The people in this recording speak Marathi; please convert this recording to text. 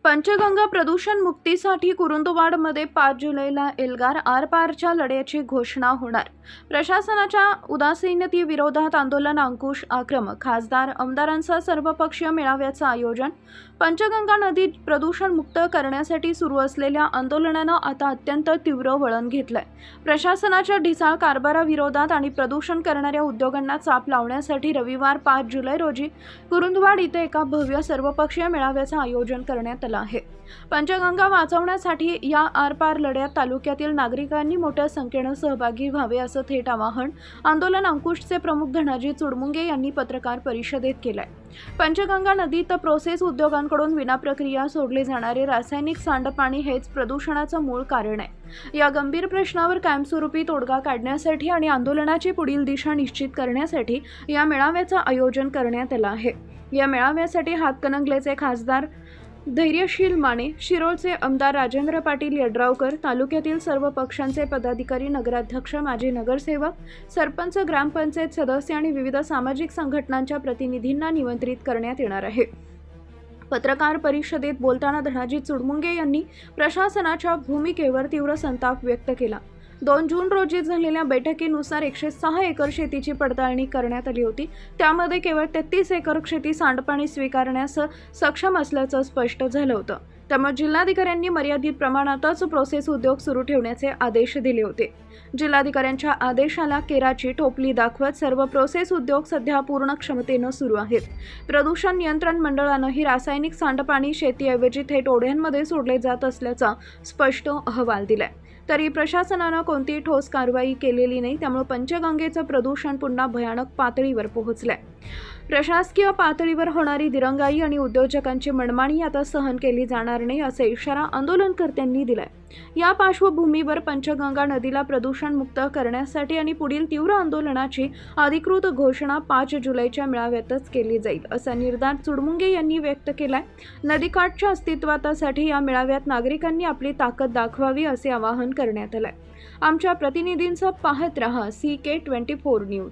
पंचगंगा प्रदूषण मुक्तीसाठी कुरुंदवाडमध्ये 5 जुलैला एल्गार आरपारच्या लढ्याची घोषणा होणार। प्रशासनाच्या उदासीनतेविरोधात आंदोलन अंकुश आक्रमक। खासदार आमदारांचा सर्वपक्षीय मेळाव्याचं आयोजन। पंचगंगा नदी प्रदूषण मुक्त करण्यासाठी सुरू असलेल्या आंदोलनानं आता अत्यंत तीव्र वळण घेतलंय। प्रशासनाच्या ढिसाळ कारभाराविरोधात आणि प्रदूषण करणाऱ्या उद्योगांना चाप लावण्यासाठी रविवार 5 जुलै रोजी कुरुंदवाड इथे एका भव्य सर्वपक्षीय मेळाव्याचं आयोजन करण्यात आलं आहे। पंचगंगा वाचवण्यासाठी या आरपार लढ्यात तालुक्यातील नागरिकांनी मोठ्या संख्येने सहभागी व्हावे असं थेट आवाहन आंदोलन अंकुशचे प्रमुख धनाजी चुडमुंगे यांनी पत्रकार परिषदेत केलंय। पंचगंगा नदीत प्रोसेस उद्योगांकडून विनाप्रक्रिया सोडले जाणारे रासायनिक सांडपाणी हेच प्रदूषणाचं मूळ कारण आहे। या गंभीर प्रश्नावर कायमस्वरूपी तोडगा काढण्यासाठी आणि आंदोलनाची पुढील दिशा निश्चित करण्यासाठी या मेळाव्याचं आयोजन करण्यात आलं आहे। या मेळाव्यासाठी हातकणंगलेचे खासदार धैर्यशील माने, शिरोळचे आमदार राजेंद्र पाटील यड्रावकर, तालुक्यातील सर्व पक्षांचे पदाधिकारी, नगराध्यक्ष, माजी नगरसेवक, सरपंच, ग्रामपंचायत सदस्य आणि विविध सामाजिक संघटनांच्या प्रतिनिधींना निमंत्रित करण्यात येणार आहे। पत्रकार परिषदेत बोलताना धनाजी चुडमुंगे यांनी प्रशासनाच्या भूमिकेवर तीव्र संताप व्यक्त केला। 2 जून रोजी झालेल्या बैठकीनुसार 106 एकर शेतीची पडताळणी करण्यात आली होती। त्यामध्ये केवळ 33 एकर शेती सांडपाणी स्वीकारण्यास सक्षम असल्याचं स्पष्ट झालं होतं। त्यामुळे जिल्हाधिकाऱ्यांनी मर्यादित प्रमाणातच प्रोसेस उद्योग सुरू ठेवण्याचे आदेश दिले होते। जिल्हाधिकाऱ्यांच्या आदेशाला केराची टोपली दाखवत सर्व प्रोसेस उद्योग सध्या पूर्ण क्षमतेनं सुरू आहेत। प्रदूषण नियंत्रण मंडळानंही रासायनिक सांडपाणी शेतीऐवजी थेट ओढ्यांमध्ये सोडले जात असल्याचा स्पष्ट अहवाल दिलाय। तरी प्रशासनानं कोणतीही ठोस कारवाई केलेली नाही। त्यामुळे पंचगंगेचं प्रदूषण पुन्हा भयानक पातळीवर पोहोचलंय। प्रशासकीय पातळीवर होणारी दिरंगाई आणि उद्योजकांची मनमानी आता सहन केली जाणार नाही असा इशारा आंदोलनकर्त्यांनी दिलाय। या पार्श्वभूमीवर पंचगंगा नदीला प्रदूषण मुक्त करण्यासाठी आणि पुढील तीव्र आंदोलनाची अधिकृत घोषणा 5 जुलैच्या मेळाव्यातच केली जाईल असा निर्धार चुडमुंगे यांनी व्यक्त केलाय। नदीकाठच्या अस्तित्वासाठी या मेळाव्यात नागरिकांनी आपली ताकद दाखवावी असे आवाहन करण्यात आलंय। आमच्या प्रतिनिधींचं पाहत रहा CK24 न्यूज।